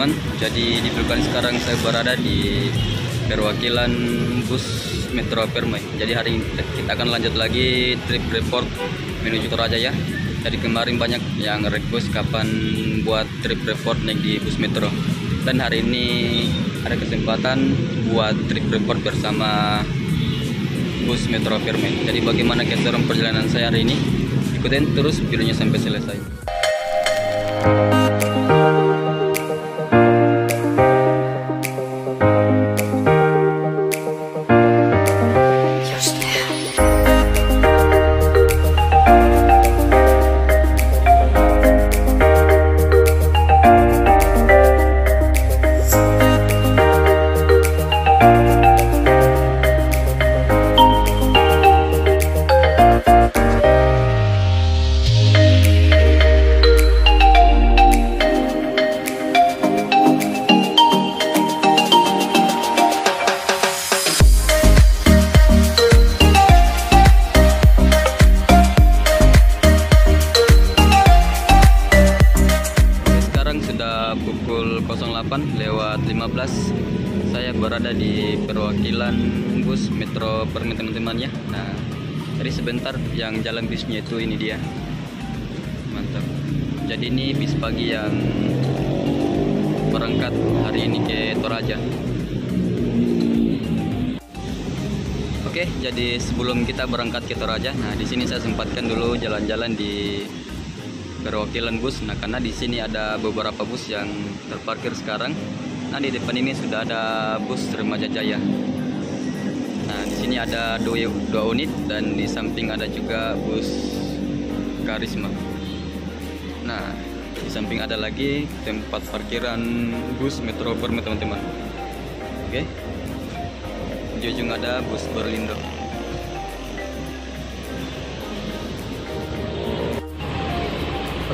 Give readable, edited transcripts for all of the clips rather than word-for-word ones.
teman-teman. Jadi di belakang sekarang saya berada di perwakilan bus Metro Permai. Jadi hari ini kita akan lanjut lagi trip report menuju Toraja ya. Jadi kemarin banyak yang request kapan buat trip report naik di bus Metro. Dan hari ini ada kesempatan buat trip report bersama bus Metro Permai. Jadi bagaimana keseruan perjalanan saya hari ini? Ikutin terus videonya sampai selesai. Pukul 08:15 saya berada di perwakilan bus Metro Permai teman-teman ya. Nah, jadi sebentar yang jalan bisnya itu ini dia. Mantap. Jadi ini bis pagi yang berangkat hari ini ke Toraja. Oke, jadi sebelum kita berangkat ke Toraja, nah di sini saya sempatkan dulu jalan-jalan di perwakilan bus. Nah, karena di sini ada beberapa bus yang terparkir sekarang. Nah, di depan ini sudah ada bus Remaja Jaya. Nah, di sini ada dua unit dan di samping ada juga bus Karisma. Nah, di samping ada lagi tempat parkiran bus Metro Permai teman-teman. Oke. Di ujung ada bus Berlindo.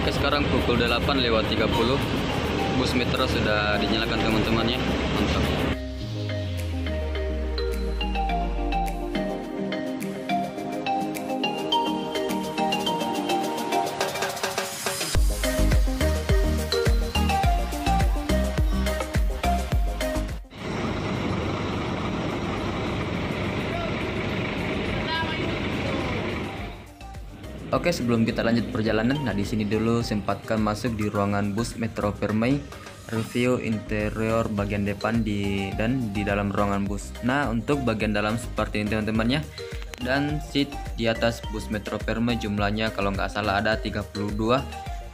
Oke, sekarang pukul 8:30, bus Metro sudah dinyalakan teman-teman ya. Mantap. Oke, sebelum kita lanjut perjalanan, nah di sini dulu sempatkan masuk di ruangan bus Metro Permai, review interior bagian depan dan di dalam ruangan bus. Nah, untuk bagian dalam seperti ini teman-teman ya. Dan seat di atas bus Metro Permai jumlahnya kalau nggak salah ada 32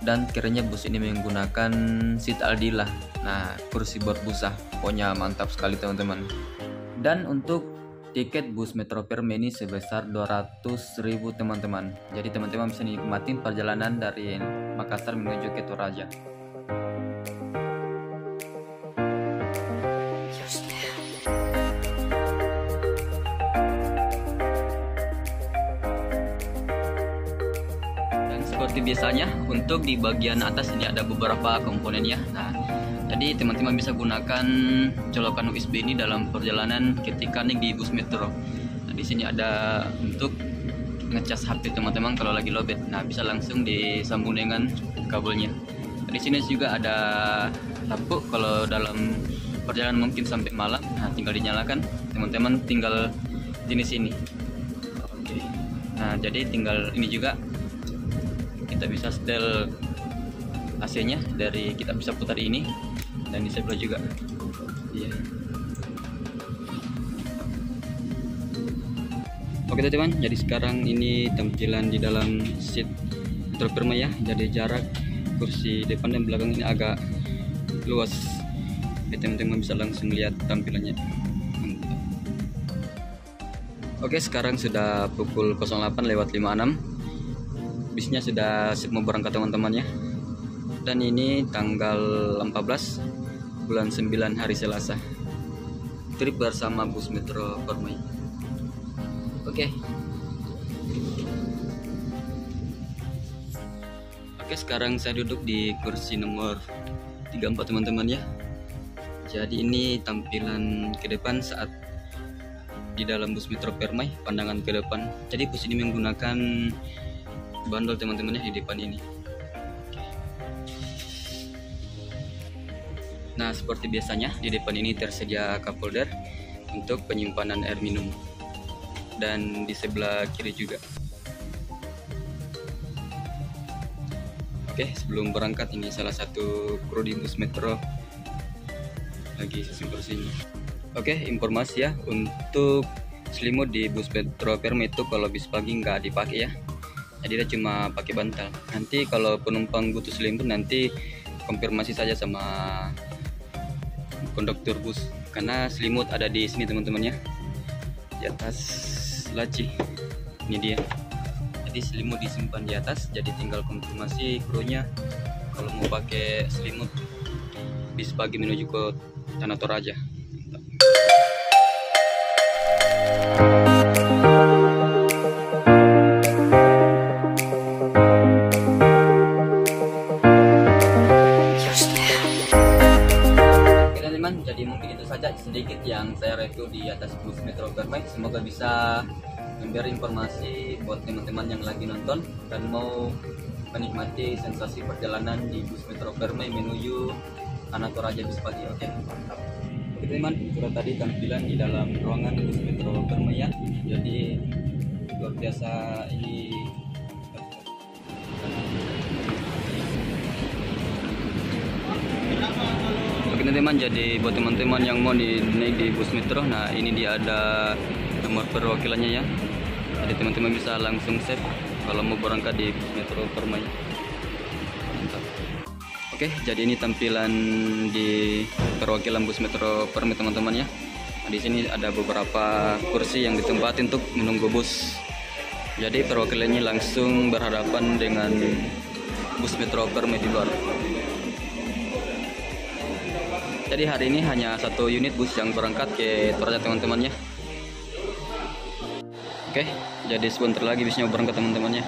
dan kiranya bus ini menggunakan seat Aldila. Nah, kursi berbusa. Pokoknya mantap sekali teman-teman. Dan untuk tiket bus Metro Permai ini sebesar 200.000 teman-teman. Jadi teman-teman bisa nikmatin perjalanan dari Makassar menuju ke Toraja. Dan seperti biasanya untuk di bagian atas ini ada beberapa komponennya. Nah, jadi teman-teman bisa gunakan colokan USB ini dalam perjalanan ketika naik di bus Metro. Nah, di sini ada untuk ngecas HP teman-teman kalau lagi lowbat. Nah, bisa langsung disambung dengan kabelnya. Nah, di sini juga ada lampu kalau dalam perjalanan mungkin sampai malam. Nah, tinggal dinyalakan. Teman-teman tinggal di sini. Oke. Nah, jadi tinggal ini juga kita bisa setel AC-nya dari kita bisa putar ini. Dan di sebelah juga. Iya. Oke teman-teman, jadi sekarang ini tampilan di dalam seat Metro Permai ya. Jadi jarak kursi depan dan belakang ini agak luas. Teman-teman bisa langsung lihat tampilannya. Mantap. Oke, sekarang sudah pukul 08:56. Bisnya sudah siap mau berangkat teman-teman ya. Dan ini tanggal 14 bulan 9 hari Selasa. Trip bersama bus Metro Permai. Oke. Oke, sekarang saya duduk di kursi nomor 34 teman-teman ya. Jadi ini tampilan ke depan saat di dalam bus Metro Permai, pandangan ke depan. Jadi bus ini menggunakan bandol teman-teman ya di depan ini. Nah, seperti biasanya di depan ini tersedia cup holder untuk penyimpanan air minum, dan di sebelah kiri juga. Oke, sebelum berangkat ini salah satu kru di bus metro lagi bersih. Oke, informasi ya, untuk selimut di bus metro Permai itu kalau bis pagi nggak dipakai ya, jadi dia cuma pakai bantal. Nanti kalau penumpang butuh selimut nanti konfirmasi saja sama konduktor bus, karena selimut ada di sini teman-teman ya, di atas laci. Ini dia, jadi selimut disimpan di atas, jadi tinggal konfirmasi krunya kalau mau pakai selimut bis pagi menuju ke Tanah Toraja. Jadi mungkin itu saja sedikit yang saya review di atas bus metro Permai. Semoga bisa memberi informasi buat teman-teman yang lagi nonton dan mau menikmati sensasi perjalanan di bus metro Permai menuju Tanah Toraja bis pagi. Oke, mantap. Oke teman, itu tadi tampilan di dalam ruangan bus metro Permai ya. Jadi luar biasa ini. Teman-teman, jadi buat teman-teman yang mau naik di bus metro, nah ini dia ada nomor perwakilannya ya, jadi teman-teman bisa langsung save kalau mau berangkat di bus metro Permai. Mantap. Oke, jadi ini tampilan di perwakilan bus metro Permai teman-teman ya. Nah, di sini ada beberapa kursi yang ditempati untuk menunggu bus, jadi perwakilannya langsung berhadapan dengan bus metro Permai di luar. Jadi hari ini hanya satu unit bus yang berangkat ke Toraja teman-temannya. Oke, jadi sebentar lagi busnya berangkat teman-temannya.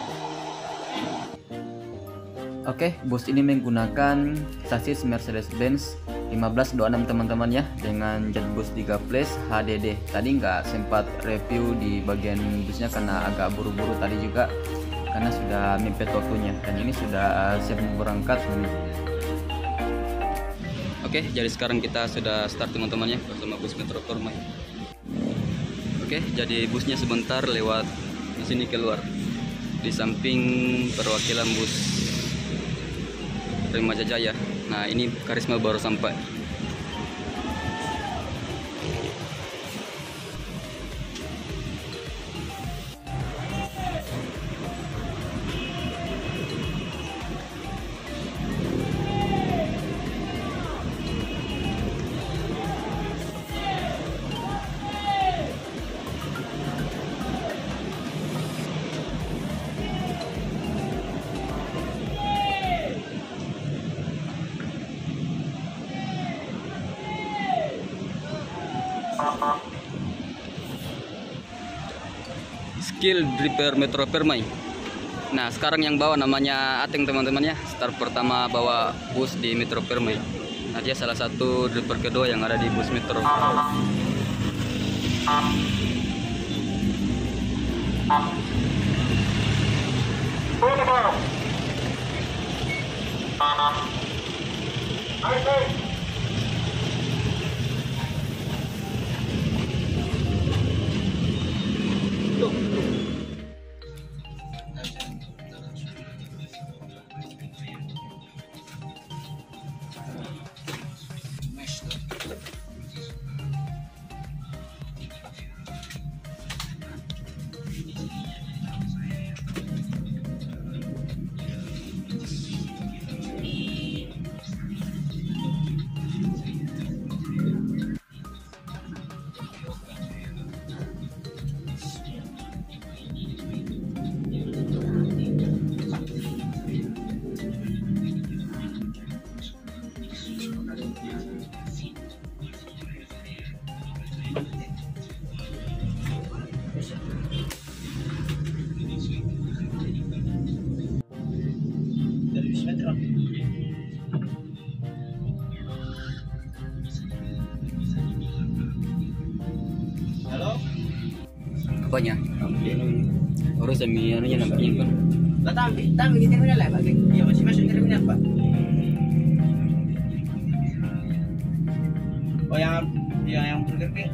Oke, bus ini menggunakan sasis Mercedes-Benz 1526 teman-teman ya, dengan jet bus 3 plus HDD. Tadi nggak sempat review di bagian busnya karena agak buru-buru tadi juga, karena sudah mepet waktunya, dan ini sudah siap berangkat. Oke, jadi sekarang kita sudah start teman-teman ya bersama bus metro Permai. Oke, jadi busnya sebentar lewat di sini keluar di samping perwakilan bus Remaja Jaya. Nah, ini Karisma baru sampai. Skill Driver Metro Permai. Nah, sekarang yang bawa namanya Ateng teman-teman ya. Start pertama bawa bus di Metro Permai. Nah, dia salah satu driver kedua yang ada di bus Metro. Apanya? Harus demi anunya nampaknya kan. Lah tapi di terminal lah Pak. Iya masih masuk terminal Pak. Oh yang Burger King.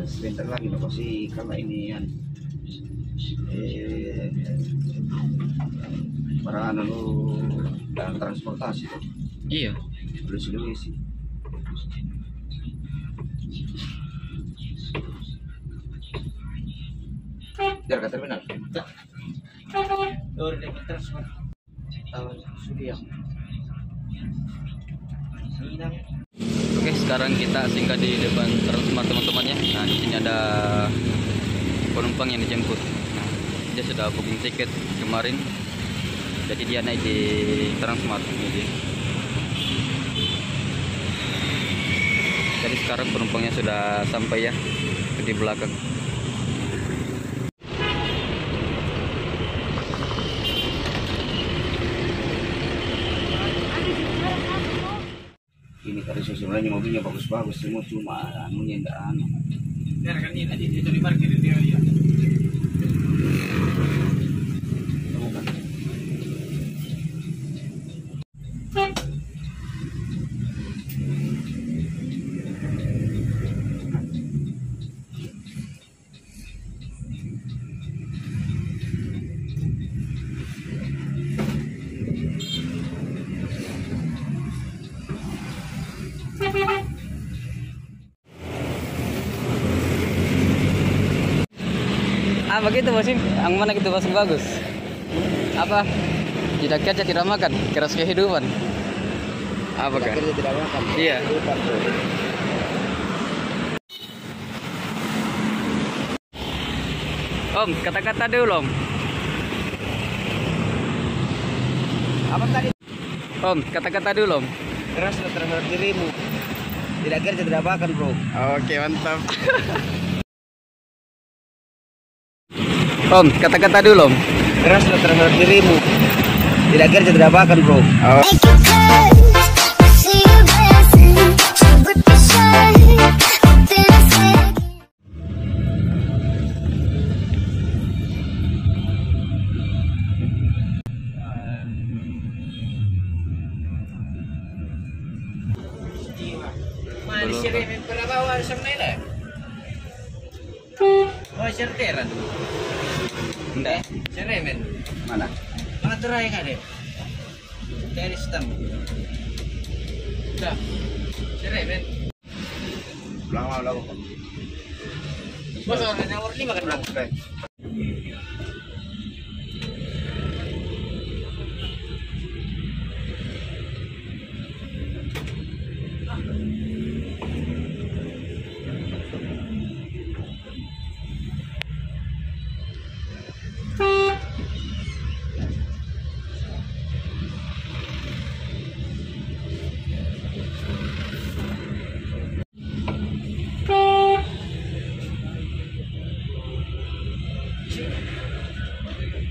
Sebentar lagi loh pasti karena ini kan para anu dalam transportasi tuh. Iya. Sulawesi. Biar ke terminal. Oh, di transport. Sudiang. Oke, sekarang kita singgah di depan Transmart teman-teman ya. Nah, di sini ada penumpang yang dijemput. Nah, dia sudah booking tiket kemarin, jadi dia naik di Transmart. Jadi sekarang penumpangnya sudah sampai ya di belakang. Ini tadi sebenarnya mobilnya bagus-bagus semua, cuma anunya enggak anu. Ya kan ini tadi itu di parkir itu ya. Bukan. Apa gitu bosing? Yang mana gitu bosing bagus? Apa? Tidak kerja tidak makan, keras kehidupan. Apa kan? Kerja tidak makan. Iya. Kehidupan, bro. Om, kata-kata dulu Om. Apa tadi? Om, kata-kata dulu Om. Keras terhadap dirimu. Tidak kerja tidak makan, bro. Oke, mantap. Om, kata-kata dulu Om. Keras terhadap dirimu. Tidak kerja tidak makan, bro. Malaysia ini pernah bawa sama ini. Oh, serteran. Enggak. Seremen. Mana? Mana terai kan deh? Dari stem. Dah. Seremen. Lama. Bos orang yang warni makan belum?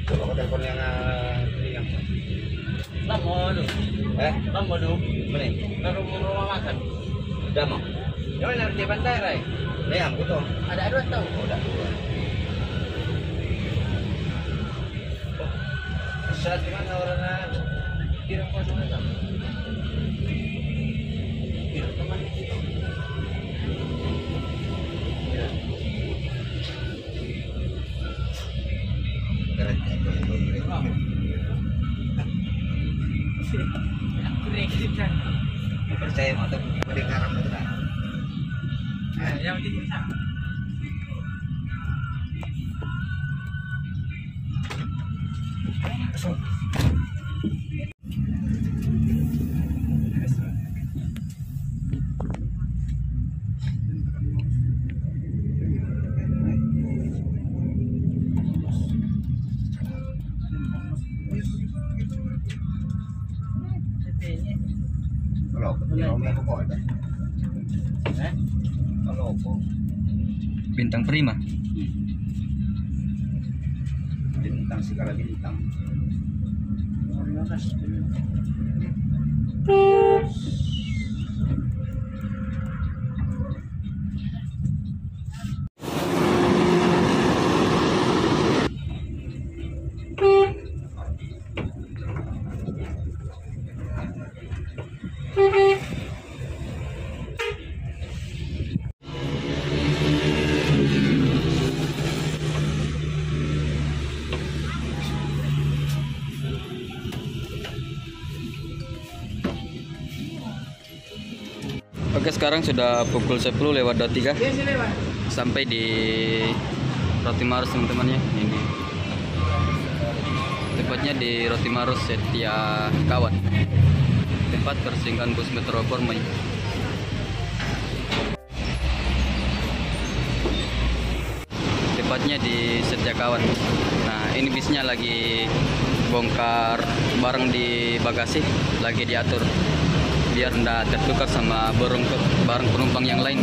Coba ke telepon yang yang Lama dulu. Lama dulu. mana? Baru mau makan. Udah mau. Jangan harus di bandara. Ini yang betul. Ada 2 tahun. Udah. Saat di mana orang kira kosong itu? Kira teman. Percaya untuk pendengaran itu kan? Yang penting Bintang Prima. Bintang segala bintang. Oke, sekarang sudah pukul 10:23. Sampai di Roti Maros teman-teman ya. Ini tepatnya di Roti Maros Setia Kawan, tempat persinggahan bus Metro Permai. Tepatnya di Setia Kawan. Nah, ini bisnya lagi bongkar barang di bagasi, lagi diatur biar tidak tertukar sama barang penumpang yang lain.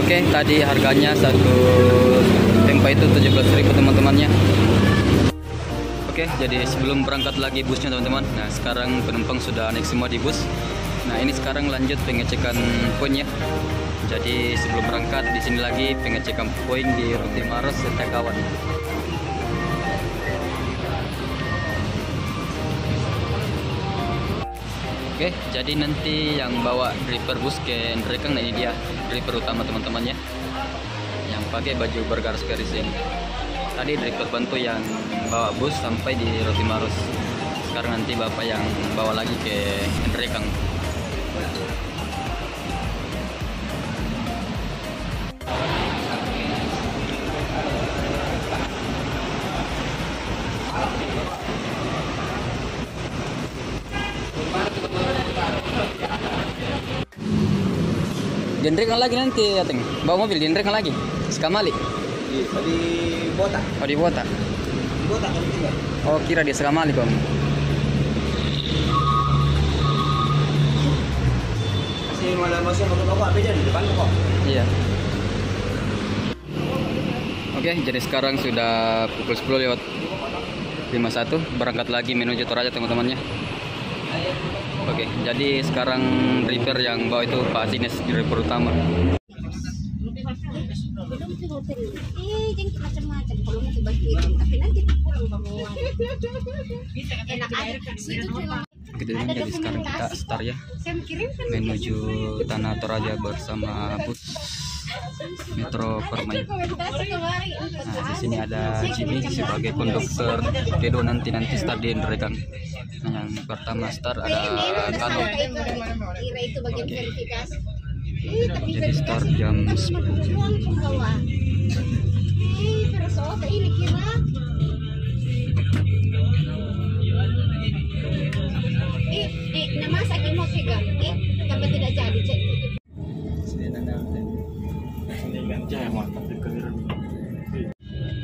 Oke, tadi harganya satu tempa itu 17.000 teman-temannya. Oke, jadi sebelum berangkat lagi busnya teman-teman. Nah, sekarang penumpang sudah naik semua di bus. Nah, ini sekarang lanjut pengecekan poinnya. Jadi sebelum berangkat di sini lagi pengecekan poin di Roti Maros Setia Kawan. Oke, jadi nanti yang bawa driver bus ke Ndrekang, nah ini dia driver utama teman-temannya, yang pakai baju bergaris garis ini. Tadi driver bantu yang bawa bus sampai di Roti Maros. Sekarang nanti bapak yang bawa lagi ke Ndrekang. Dendrekan lagi nanti, Ateng. Bawa mobil dendrekan lagi. Sekamali. Di botak. Oh, di botak. Di botak kami tinggal. Oh, kira di Sekamali kamu. Masih mau bawa beda di depan kok. Iya. Oke, jadi sekarang sudah pukul 10:51. Berangkat lagi menuju Toraja teman-temannya. Oke, jadi sekarang driver yang bawa itu Pak Sines, driver utama. Macam-macam kalau mau dibagiin, tapi nanti pulang bawa enak aja. Gitu, jadi sekarang kita start ya menuju Tanah Toraja bersama bus Metro Permai. Nah, di sini ada Jimmy sebagai konduktor. Kedo nanti start di Ndrekang. Nah, yang pertama start ada Kano. Jadi start jam 10. Nama sakit mau pegang, tambah tidak jadi.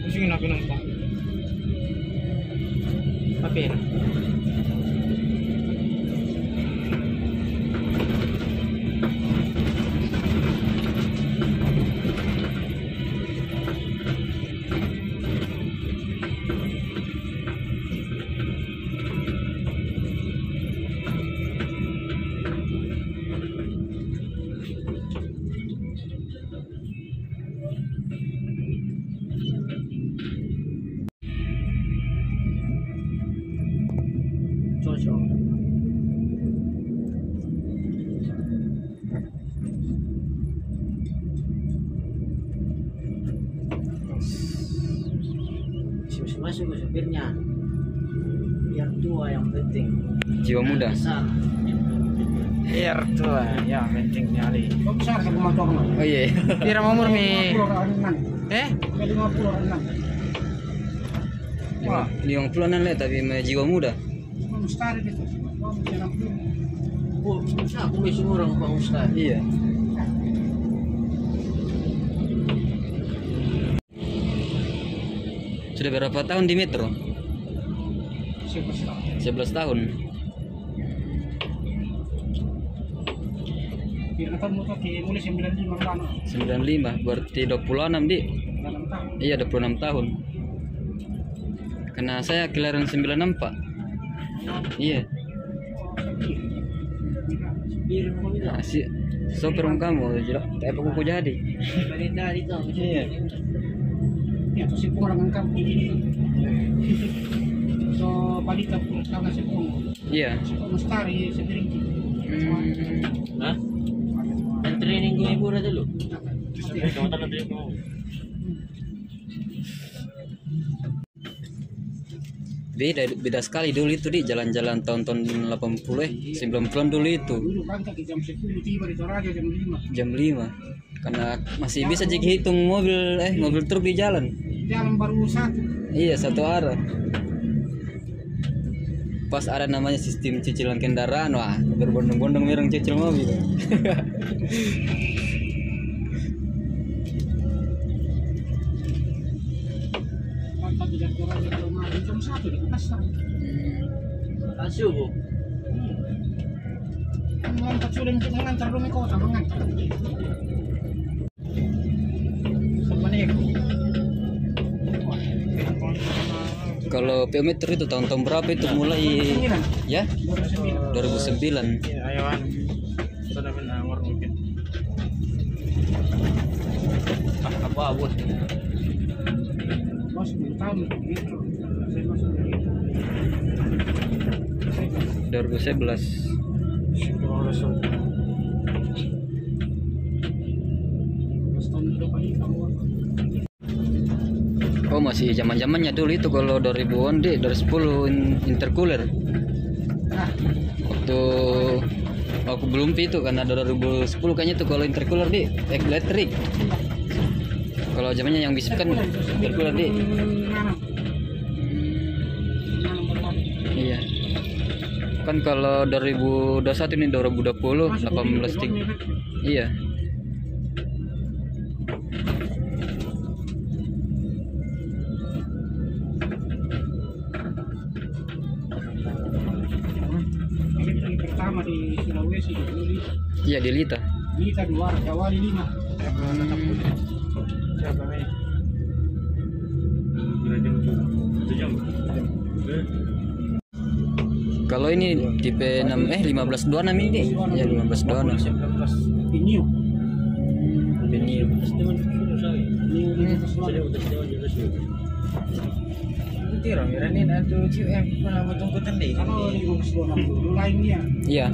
Pusingin aku numpang. Apa ya? kosong. Masuk ke supirnya. Biar tua yang penting. Jiwa muda. Besar. Biar tua yang penting nyali. Kok besar sama motornya? Oh iya. Biar umur nih. 50 orang enam. 50 orang enam. Wah, 50-an lah tapi jiwa muda. mustahil itu. Oh, aku masih orang Pak Ustaz. Iya. Sudah berapa tahun di Metro? 11 tahun. Kira kan motor mulai 95 kan. 95 berarti 26 di. Iya 26 tahun. Karena saya kelahiran 96 Pak. Iya. Nah, si sopir kamu jelas kayak aku jadi. Dari itu. Iya. Ya, to sipong lang ang kampo dito. So, balita po lang sa sipong. Iya. Sipong mustari sa drinking. Hah? Dan training gue ibu dulu. Beda sekali dulu itu di jalan-jalan tahun-tahun 80 90-an dulu itu. Dulu kan jam 10 tiba di Toraja jam 5. Jam 5. Karena masih bisa jadi hitung mobil truk di jalan. Jalan baru satu. Iya, satu arah. Pas ada namanya sistem cicilan kendaraan, wah berbondong-bondong mireng cicil mobil. Mantap di Toraja kalau mau jam 1 di pasar. Subuh. Mantap sudah untuk mengantar rumah kota mengantar. Kalau Peometer itu tahun-tahun berapa itu mulai? Ya? 2009. Ya, ayoan. Sudah benar mungkin. Apa abut? Mas 10 tahun gitu. Saya masuk dari 2011. Oh masih zaman-zamannya dulu itu kalau 2000-an deh, 2010 intercooler. Waktu aku belum itu kan ada 2010 kayaknya tuh kalau intercooler deh, elektrik. Kalau zamannya yang bisip kan intercooler deh. Iya. Kan kalau 2021 ini 2020 18 ting. Iya. pertama di Sulawesi dulu Lita. Iya di Lita. Lita 2, Jawali 5. Siapa ini? Kalau ini tipe 6 1526 ini deh. Ya 1526. Ini. Ini Tiro, miranin aduh CM pernah betungkutan deh. Kalau di 1526 dulu lainnya. iya.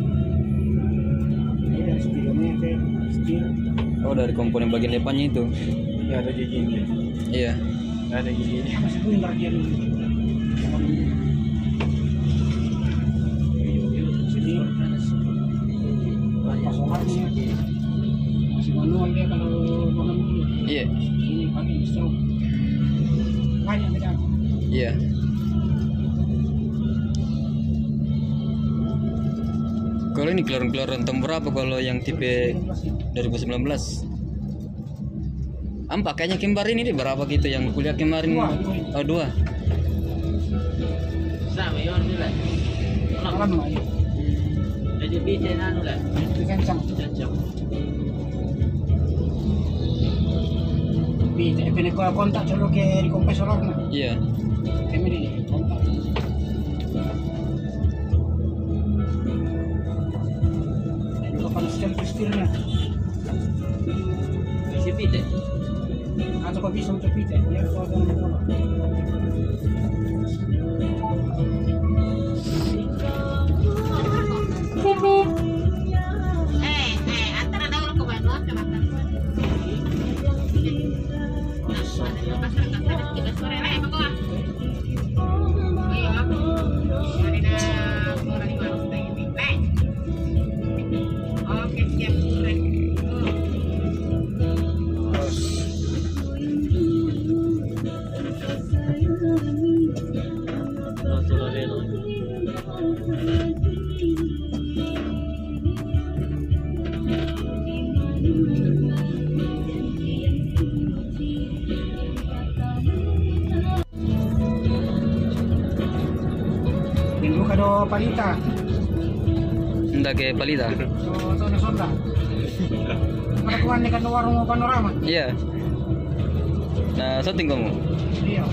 Ini dari speedometer, setir. Oh dari komponen bagian depannya itu. Ya ada giginya. Iya. Ada giginya. Masih bundar dia dulu. Sini. Pas orangnya masih manual dia kalau bangun dulu. Iya. Ini pakai stroke. Banyak beda. Iya. Kalau ini keluaran tahun berapa kalau yang tipe 2019? Kayaknya kembar ini deh berapa gitu yang kuliah kemarin? Oh 2. Sama yon lah. Alam lah ya. Jadi bikin anu lah. Dikencang. Cancang. Bisa, kena kau kontak dulu ke di kompresor lah. Iya. Kami di kontak. Juga panas setirnya. Isi pite. Atau kau bisa untuk pite, ya kau ada nama. do palita. Ndak ke palita. So na sonda. Panakuan ni kan warung panorama. Iya. Nah, so tinggal mo. Iya.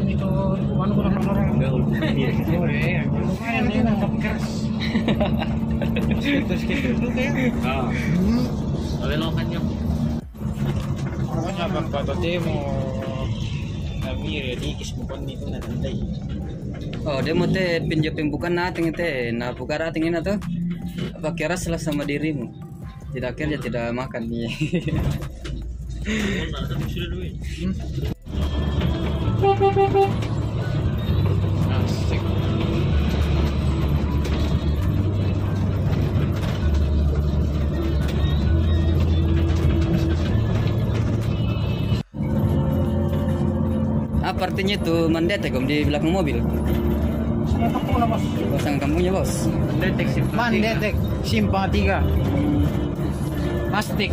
Itu ano ko na panorama. Kaya na tapi keras. Kawelokan nyo. Pokoknya bang patote mo nabiri dikis mo kon nito na tanday. Oh, dia mau teh pinjam-pimpukan nating teh. Nah, bukan nating ini tuh. Apa kira salah sama dirimu? Tidak kerja, tidak makan nih. Asik. Apa artinya itu mendetek om di belakang mobil? Siapa ko na bos? Pasang kampungnya bos. Mandetek simpang 3. Plastik.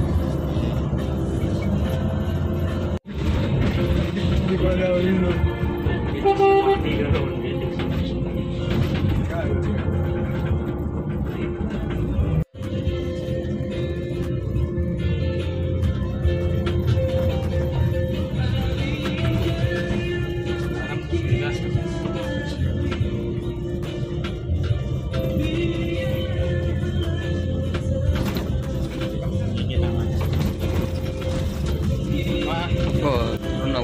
Oh, no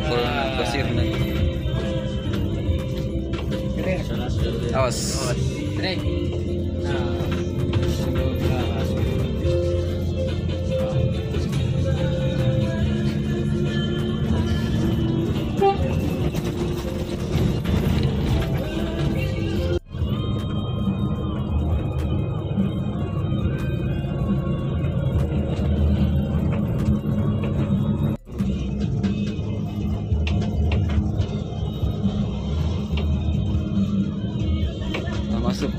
pasir nih. Awas. Trek. Nah, masuk.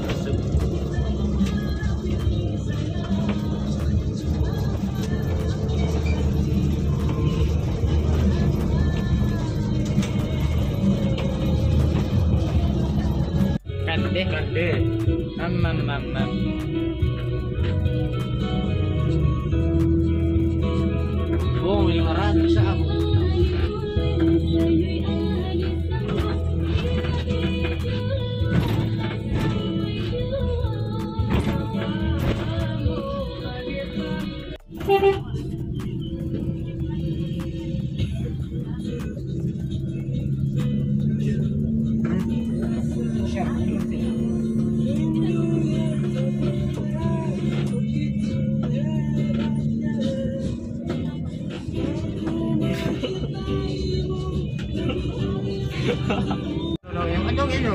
Kande. Nan. Oh, 500 sa ako. Yang adong ini.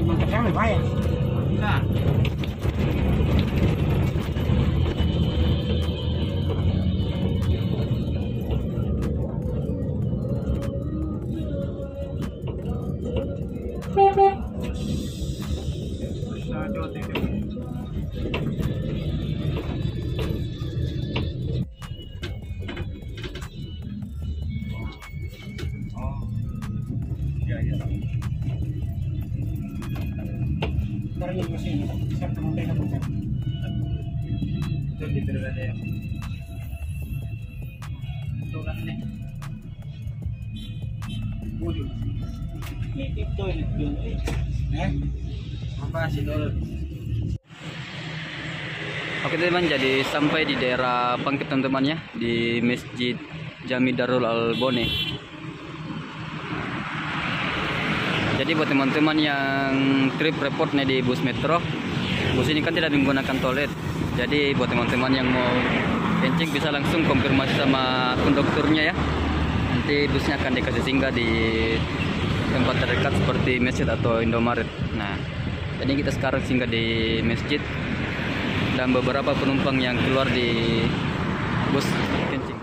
Mantap kami bayar. Nah. Dari yang sini, saya teman bukan. Itu di berada ya. Itu kan nih. Budi. Itu apa sih dulu? Oke teman, jadi sampai di daerah Bangkit teman-teman ya, di Masjid Jami Darul Albone. Jadi buat teman-teman yang trip report nih di bus metro, bus ini kan tidak menggunakan toilet. Jadi buat teman-teman yang mau kencing bisa langsung konfirmasi sama kondukturnya ya. Nanti busnya akan dikasih singgah di tempat terdekat seperti masjid atau Indomaret. Nah, jadi kita sekarang singgah di masjid dan beberapa penumpang yang keluar di bus kencing.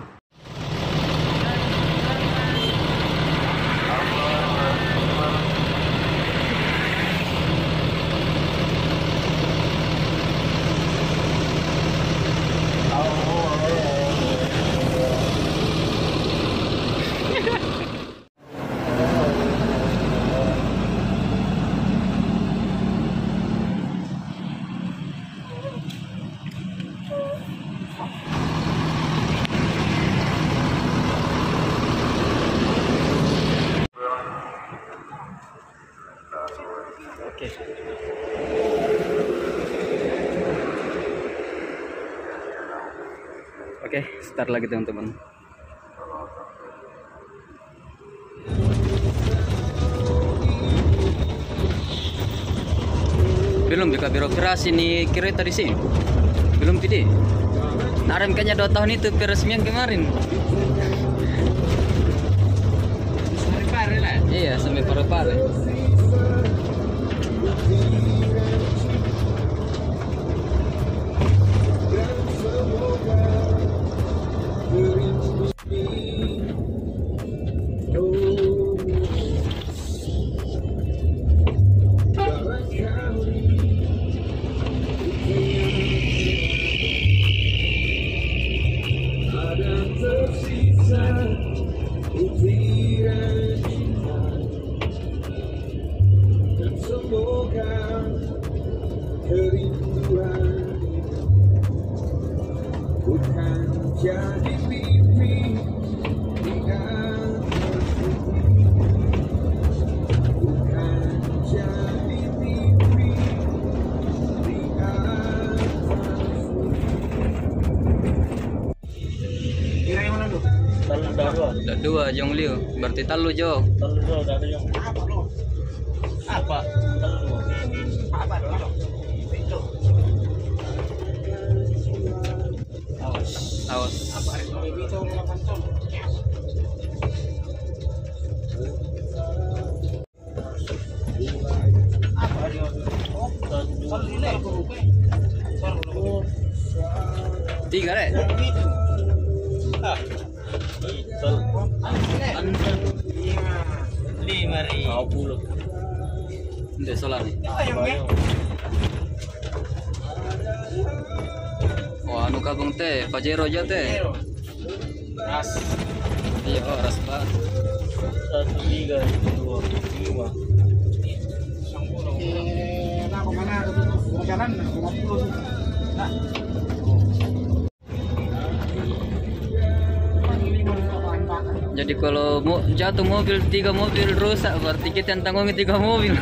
Oke, start lagi teman-teman. Belum juga birokrasi nih kereta di sini. Belum tidak. Nah, kayaknya 2 tahun itu peresmian kemarin. Pare lah. Iya, sampai pare-pare. Udah 2 Jong Liu, berarti talu Jo. Apa? Awas. Tiga deh. Lima ribu. Udah solar nih. Oh, anu kabung teh, Pajero aja teh. Ras. Iya, oh, ras banget. 1, 3, 2, 5. Nah, kemana? Mau jalan 50. Nah. Jadi kalau mau jatuh mobil 3 mobil rusak, berarti kita yang tanggungin 3 mobil.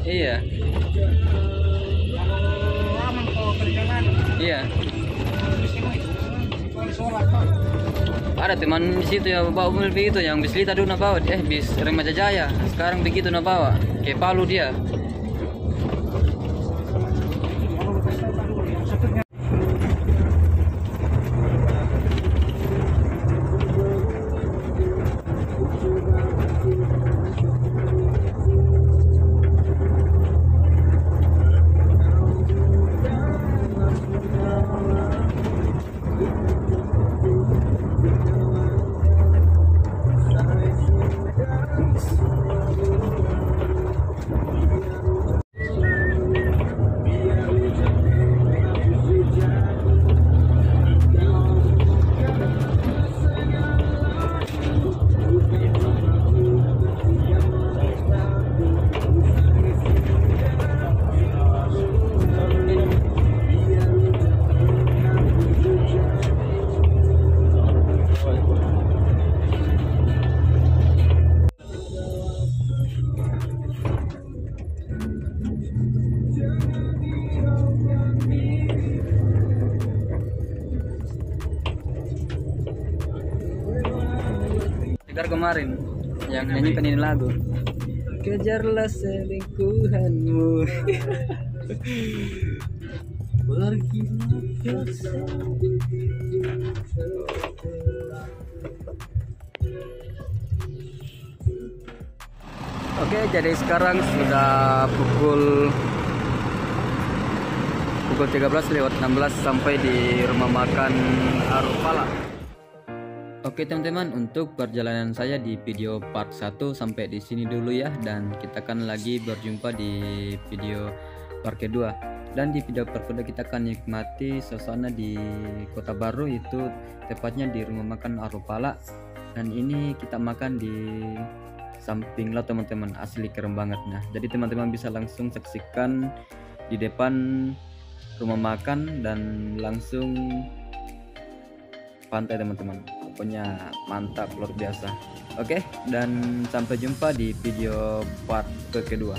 Iya. Iya. Ada teman di situ yang bawa mobil begitu, yang bis Lita dulu bawa, bis Remaja Jaya. Sekarang begitu bawa, ke Palu dia. Dengar kemarin yang nyanyikan ini lagu, kejarlah selingkuhanmu. Oke, jadi sekarang sudah pukul 13:16 sampai di rumah makan Arupala. Oke teman-teman, untuk perjalanan saya di video part 1 sampai di sini dulu ya, dan kita akan lagi berjumpa di video part kedua. Dan di video part kedua kita akan nikmati suasana di Kota Baru, itu tepatnya di rumah makan Arupala. Dan ini kita makan di samping laut teman-teman, asli keren banget. Nah, jadi teman-teman bisa langsung saksikan di depan rumah makan dan langsung pantai teman-teman. Pokoknya mantap, luar biasa. Oke, dan sampai jumpa di video part kedua.